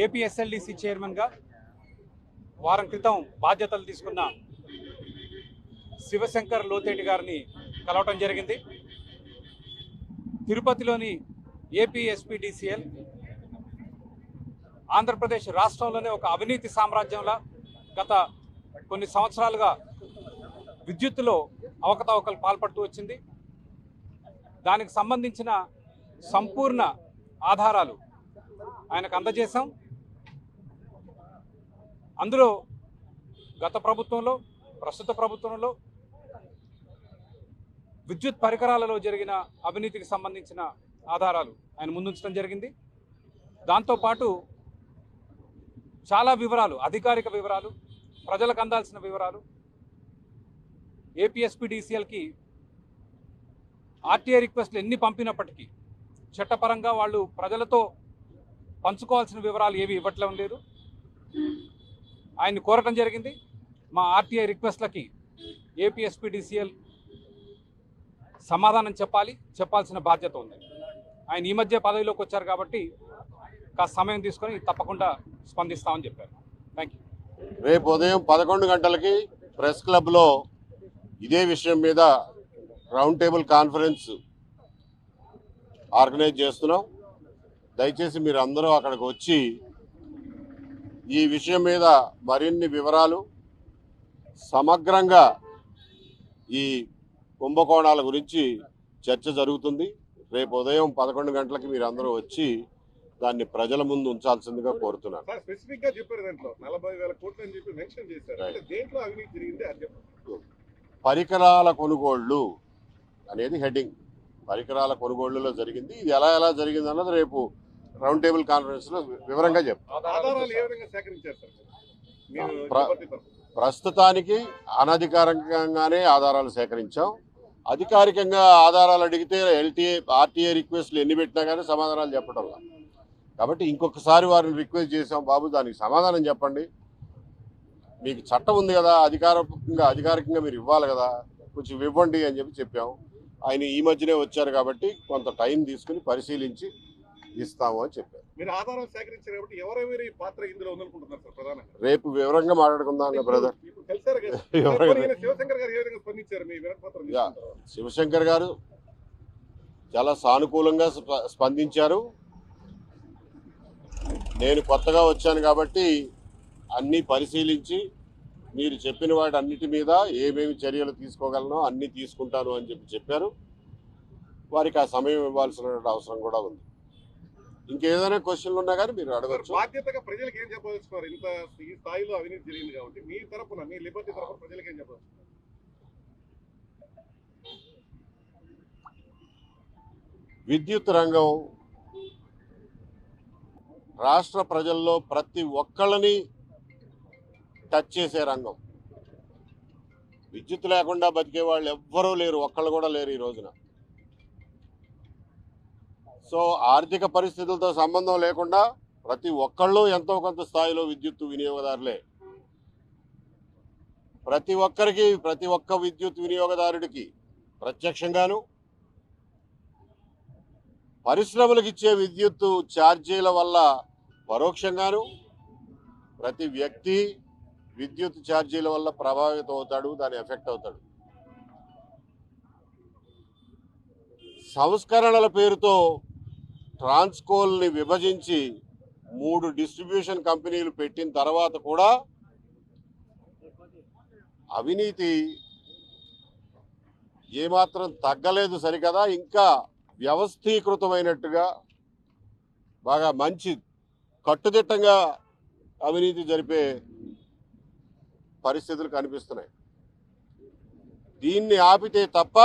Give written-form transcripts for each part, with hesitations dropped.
ఏపీఎస్ఎల్డిసి చైర్మన్గా వారం క్రితం బాధ్యతలు తీసుకున్న శివశంకర్ లోతేటి గారిని కలవటం జరిగింది. తిరుపతిలోని ఏపీఎస్పీడీసీఎల్ ఆంధ్రప్రదేశ్ రాష్ట్రంలోనే ఒక అవినీతి సామ్రాజ్యంలా గత కొన్ని సంవత్సరాలుగా విద్యుత్తులో అవకతవకలు పాల్పడుతూ వచ్చింది. దానికి సంబంధించిన సంపూర్ణ ఆధారాలు ఆయనకు అందజేశాం. అందులో గత ప్రభుత్వంలో, ప్రస్తుత ప్రభుత్వంలో విద్యుత్ పరికరాలలో జరిగిన అవినీతికి సంబంధించిన ఆధారాలు ఆయన ముందుంచడం జరిగింది. దాంతోపాటు చాలా వివరాలు, అధికారిక వివరాలు, ప్రజలకు అందాల్సిన వివరాలు, ఏపీఎస్పీడీసీఎల్కి ఆర్టీఐ రిక్వెస్ట్లు ఎన్ని పంపినప్పటికీ చట్టపరంగా వాళ్ళు ప్రజలతో పంచుకోవాల్సిన వివరాలు ఏవి ఇవ్వట్లే లేదు. ఆయన్ని కోరటం జరిగింది. మా ఆర్టీఐ రిక్వెస్ట్లకి ఏపీఎస్పీడీసీఎల్ సమాధానం చెప్పాల్సిన బాధ్యత ఉంది. ఆయన ఈ మధ్య పదవిలోకి వచ్చారు కాబట్టి కాస్త సమయం తీసుకొని తప్పకుండా స్పందిస్తామని చెప్పారు. Thank you. రేపు ఉదయం 11 గంటలకి ప్రెస్ క్లబ్లో ఇదే విషయం మీద రౌండ్ టేబుల్ కాన్ఫరెన్స్ ఆర్గనైజ్ చేస్తున్నాం. దయచేసి మీరు అందరూ అక్కడికి వచ్చి ఈ విషయం మీద మరిన్ని వివరాలు, సమగ్రంగా ఈ కుంభకోణాల గురించి చర్చ జరుగుతుంది. రేపు ఉదయం 11 గంటలకి మీరు అందరూ వచ్చి దాన్ని ప్రజల ముందు ఉంచాల్సిందిగా కోరుతున్నాను. పరికరాల కొనుగోళ్లు అనేది హెడ్డింగ్. పరికరాల కొనుగోళ్లలో జరిగింది. ఇది ఎలా జరిగింది అన్నది రేపు రౌండ్ టేబుల్ కాన్ఫరెన్స్ లో వివరంగా చెప్తాం. ప్రస్తుతానికి అనధికారికంగానే ఆధారాలు సేకరించాం. అధికారికంగా ఆధారాలు అడిగితే ఆర్టీఐ రిక్వెస్ట్లు ఎన్ని పెట్టినా కానీ సమాధానాలు చెప్పడం. కాబట్టి ఇంకొకసారి వారిని రిక్వెస్ట్ చేసాం, బాబు దానికి సమాధానం చెప్పండి, మీకు చట్టం ఉంది కదా, అధికారికంగా మీరు ఇవ్వాలి కదా, కొంచెం ఇవ్వండి అని చెప్పాం. ఆయన ఈ మధ్యనే వచ్చారు కాబట్టి కొంత టైం తీసుకుని పరిశీలించి ఇస్తాము అని చెప్పారు. రేపు వివరంగా మాట్లాడుకుందాం బ్రదర్. శివశంకర్ గారు చాలా సానుకూలంగా స్పందించారు. నేను కొత్తగా వచ్చాను కాబట్టి అన్నీ పరిశీలించి మీరు చెప్పిన వాటి అన్నిటి మీద ఏమేమి చర్యలు తీసుకోగలనో అన్నీ తీసుకుంటాను అని చెప్పారు. వారికి ఆ సమయం ఇవ్వాల్సిన అవసరం కూడా ఉంది. ఇంకేదైనా క్వశ్చన్లు ఉన్నా కానీ మీరు అడగచ్చు. బాధ్యతగా ప్రజలకు ఏం చెప్పదలుచుకున్నారు? ఇంత ఈ స్థాయిలో అవినీతి జరిగింది కాబట్టి మీ తరపున, మీ లిబర్టీ తరపున ప్రజలకు ఏం చెప్పదలుచుకున్నారు? విద్యుత్ రంగం రాష్ట్ర ప్రజల్లో ప్రతి ఒక్కళ్ళని టచ్ చేసే రంగం. విద్యుత్ లేకుండా బతికే వాళ్ళు ఎవ్వరూ లేరు, ఒక్కళ్ళు కూడా లేరు ఈ రోజున. సో ఆర్థిక పరిస్థితులతో సంబంధం లేకుండా ప్రతి ఒక్కళ్ళు ఎంతో కొంత స్థాయిలో విద్యుత్ వినియోగదారులే. ప్రతి ఒక్క విద్యుత్ వినియోగదారుడికి ప్రత్యక్షంగాను, పరిశ్రమలకు ఇచ్చే విద్యుత్ ఛార్జీల వల్ల పరోక్షంగాను ప్రతి వ్యక్తి విద్యుత్ ఛార్జీల వల్ల ప్రభావితం అవుతాడు, దాని ఎఫెక్ట్ అవుతాడు. సంస్కరణల పేరుతో ట్రాన్స్కోల్ని విభజించి 3 డిస్ట్రిబ్యూషన్ కంపెనీలు పెట్టిన తర్వాత కూడా అవినీతి ఏమాత్రం తగ్గలేదు సరికదా, ఇంకా వ్యవస్థీకృతమైనట్టుగా బాగా మంచి కట్టుదిట్టంగా అవినీతి జరిపే పరిస్థితులు కనిపిస్తున్నాయి. దీన్ని ఆపితే తప్ప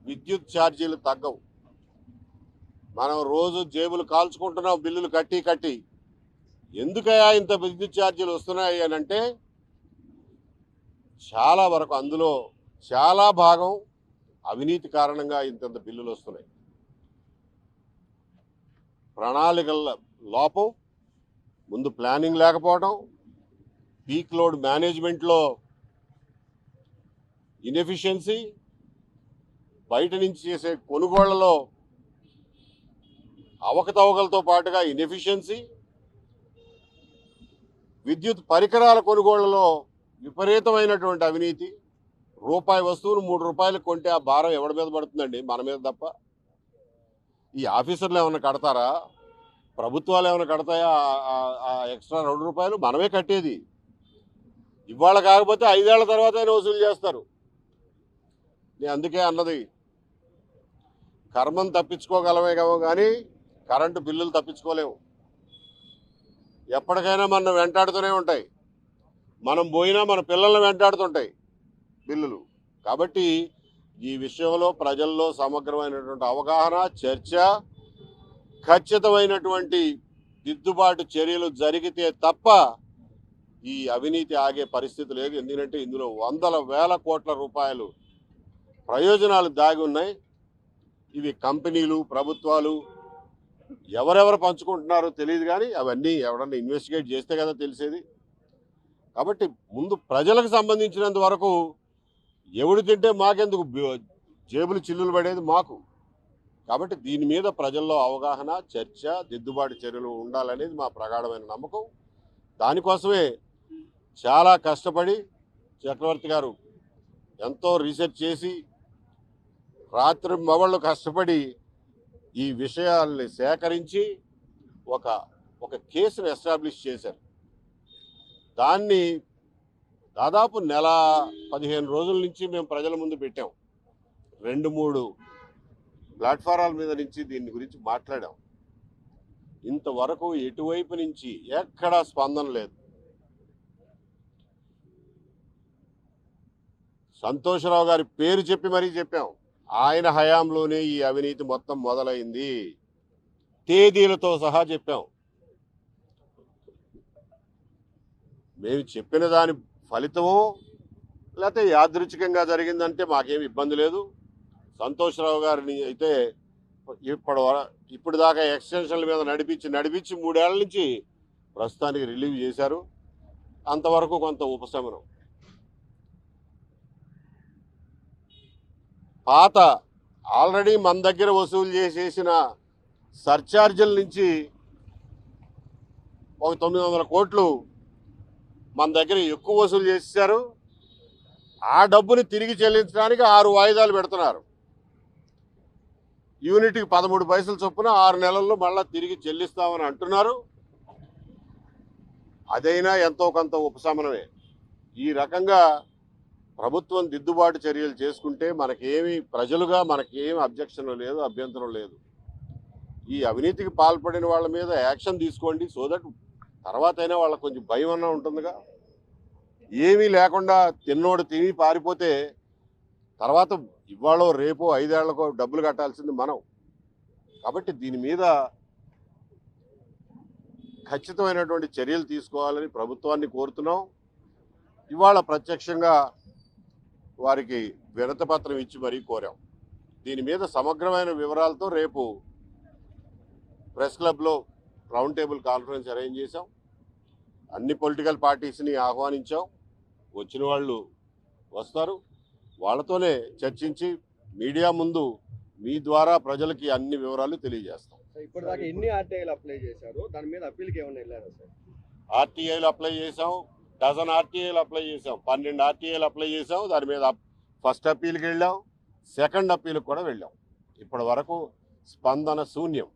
విద్యుత్ ఛార్జీలు తగ్గవు. మనం రోజు జేబులు కాల్చుకుంటున్నాం బిల్లులు కట్టి. ఎందుకయ్యా ఇంత విద్యుత్ ఛార్జీలు వస్తున్నాయి అని అంటే చాలా వరకు అందులో చాలా భాగం అవినీతి కారణంగా ఇంత బిల్లులు వస్తున్నాయి. ప్రణాళికల లోపం, ముందు ప్లానింగ్ లేకపోవడం, పీక్ లోడ్ మేనేజ్మెంట్లో ఇన్ఎఫిషియన్సీ, బయట నుంచి చేసే కొనుగోళ్లలో అవకతవకలతో పాటుగా ఇన్ఎఫిషియన్సీ, విద్యుత్ పరికరాల కొనుగోళ్లలో విపరీతమైనటువంటి అవినీతి. రూపాయి వస్తువును 3 రూపాయలకు కొంటే ఆ భారం ఎవరి మీద పడుతుందండి? మన మీద తప్ప. ఈ ఆఫీసర్లు ఏమైనా కడతారా? ప్రభుత్వాలు ఏమైనా కడతాయా? ఆ ఎక్స్ట్రా 2 రూపాయలు మనమే కట్టేది. ఇవాళ కాకపోతే 5 ఏళ్ల తర్వాత అయినా వసూలు చేస్తారు. నేను అందుకే అన్నది, కర్మం తప్పించుకోగలమే కానీ కరెంటు బిల్లులు తప్పించుకోలేము. ఎప్పటికైనా మనం వెంటాడుతూనే ఉంటాయి. మనం పోయినా మన పిల్లల్ని వెంటాడుతుంటాయి బిల్లులు. కాబట్టి ఈ విషయంలో ప్రజల్లో సమగ్రమైనటువంటి అవగాహన, చర్చ, ఖచ్చితమైనటువంటి దిద్దుబాటు చర్యలు జరిగితే తప్ప ఈ అవినీతి ఆగే పరిస్థితి లేదు. ఎందుకంటే ఇందులో వందల వేల కోట్ల రూపాయలు ప్రయోజనాలు దాగి ఉన్నాయి. ఇవి కంపెనీలు, ప్రభుత్వాలు ఎవరెవరు పంచుకుంటున్నారో తెలియదు, కానీ అవన్నీ ఎవరన్నా ఇన్వెస్టిగేట్ చేస్తే కదా తెలిసేది. కాబట్టి ముందు ప్రజలకు సంబంధించినంత వరకు ఎవడు తింటే మాకెందుకు, జేబులు చిల్లులు పడేది మాకు. కాబట్టి దీని మీద ప్రజల్లో అవగాహన, చర్చ, దిద్దుబాటు చర్యలు ఉండాలనేది మా ప్రగాఢమైన నమ్మకం. దానికోసమే చాలా కష్టపడి చక్రవర్తి గారు ఎంతో రీసెర్చ్ చేసి రాత్రి మవళ్ళు కష్టపడి ఈ విషయాల్ని సేకరించి ఒక కేసును ఎస్టాబ్లిష్ చేశారు. దాన్ని దాదాపు నెల 15 రోజుల నుంచి మేము ప్రజల ముందు పెట్టాం. 2-3 ప్లాట్ఫారాల మీద నుంచి దీని గురించి మాట్లాడాం. ఇంతవరకు ఎటువైపు నుంచి ఎక్కడా స్పందన లేదు. సంతోషరావు గారి పేరు చెప్పి మరీ చెప్పాం. ఆయన హయాంలోనే ఈ అవినీతి మొత్తం మొదలైంది, తేదీలతో సహా చెప్పాం. మేము చెప్పిన దాని ఫలితమో లేకపోతే యాదృచ్ఛికంగా జరిగిందంటే మాకేమి ఇబ్బంది లేదు. సంతోషరావు గారిని అయితే ఇప్పుడు దాకా ఎక్స్టెన్షన్ల మీద నడిపించి 3 ఏళ్ల నుంచి ప్రస్తుతానికి రిలీవ్ చేశారు. అంతవరకు కొంత ఉపశమనం. పాత ఆల్రెడీ మన దగ్గర వసూలు చేసేసిన సర్ఛార్జీల నుంచి ఒక 900 కోట్లు మన దగ్గర ఎక్కువ వసూలు చేశారు. ఆ డబ్బుని తిరిగి చెల్లించడానికి 6 వాయిదాలు పెడుతున్నారు. యూనిట్కి 13 పైసలు చొప్పున 6 నెలల్లో మళ్ళీ తిరిగి చెల్లిస్తామని అంటున్నారు. అదైనా ఎంతో కొంత ఉపశమనమే. ఈ రకంగా ప్రభుత్వం దిద్దుబాటు చర్యలు చేసుకుంటే మనకేమి, ప్రజలుగా మనకేమి అబ్జెక్షన్ లేదు, అభ్యంతరం లేదు. ఈ అవినీతికి పాల్పడిన వాళ్ళ మీద యాక్షన్ తీసుకోండి. సో దట్ తర్వాత అయినా వాళ్ళకి కొంచెం భయం అన్నా ఉంటుందిగా. ఏమీ లేకుండా తిన్నోడు తిని పారిపోతే తర్వాత ఇవాళ రేపో 5 ఏళ్లకో డబ్బులు కట్టాల్సింది మనం. కాబట్టి దీని మీద ఖచ్చితమైనటువంటి చర్యలు తీసుకోవాలని ప్రభుత్వాన్ని కోరుతున్నాం. ఇవాళ ప్రత్యక్షంగా వారికి వినతిపత్రం ఇచ్చి మరీ కోరాం. దీని మీద సమగ్రమైన వివరాలతో రేపు ప్రెస్ క్లబ్లో రౌండ్ టేబుల్ కాన్ఫరెన్స్ అరేంజ్ చేశాం. అన్ని పొలిటికల్ పార్టీస్ని ఆహ్వానించాం. వచ్చిన వాళ్ళు వస్తారు, వాళ్ళతోనే చర్చించి మీడియా ముందు మీ ద్వారా ప్రజలకి అన్ని వివరాలు తెలియజేస్తాం. ఇప్పటిదాకా ఎన్ని ఆర్టీఐలు అప్లై చేశారు? దాని మీద అప్పీల్కి ఏమైనా వెళ్ళారా సార్? ఆర్టీఐలు అప్లై చేసాం, డజన్ ఆర్టీఐలు అప్లై చేసాం, 12 ఆర్టీఐలు అప్లై చేసాం. దాని మీద ఫస్ట్ అప్పీల్కి వెళ్ళాం, సెకండ్ అప్పీల్కి కూడా వెళ్ళాం. ఇప్పటి వరకు స్పందన శూన్యం.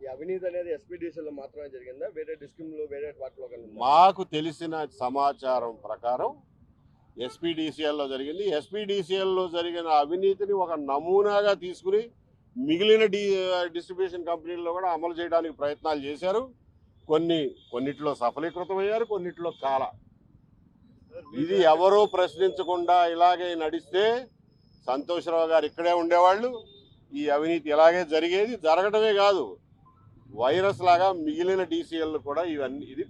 ఈ అవినీతి అనేది ఎస్పీడీసీలో మాత్రమే జరిగిందా? వేరే డిస్ట్రిక్ట్లో వేరే వాటిలో మాకు తెలిసిన సమాచారం ప్రకారం ఎస్పీడీసీఎల్లో జరిగింది. ఎస్పీడీసీఎల్లో జరిగిన అవినీతిని ఒక నమూనాగా తీసుకుని మిగిలిన డిస్ట్రిబ్యూషన్ కంపెనీల్లో కూడా అమలు చేయడానికి ప్రయత్నాలు చేశారు. కొన్నిట్లో సఫలీకృతమయ్యారు, కొన్నిట్లో కాల. ఇది ఎవరో ప్రశ్నించకుండా ఇలాగే నడిస్తే సంతోషరావు గారు ఇక్కడే ఉండేవాళ్ళు. ఈ అవినీతి ఇలాగే జరిగేది. జరగడమే కాదు, వైరస్ లాగా మిగిలిన డీసీఎల్ కూడా ఇది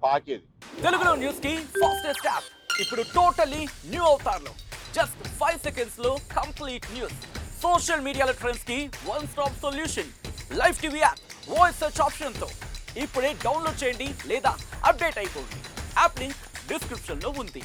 పాకేది. తెలుగులో న్యూస్ కి ఫాస్టెస్ట్ యాప్ ఇప్పుడు టోటల్లీ న్యూ అవతార్లో జస్ట్ 5 seconds లో కంప్లీట్ న్యూస్. సోషల్ మీడియాలో ట్రెండ్స్ కి one stop solution. Live TV app voice search option తో ఇప్పుడే డౌన్లోడ్ చేయండి లేదా అప్డేట్ అయిపోండి. యాప్ లింక్ డిస్క్రిప్షన్ లో ఉంది.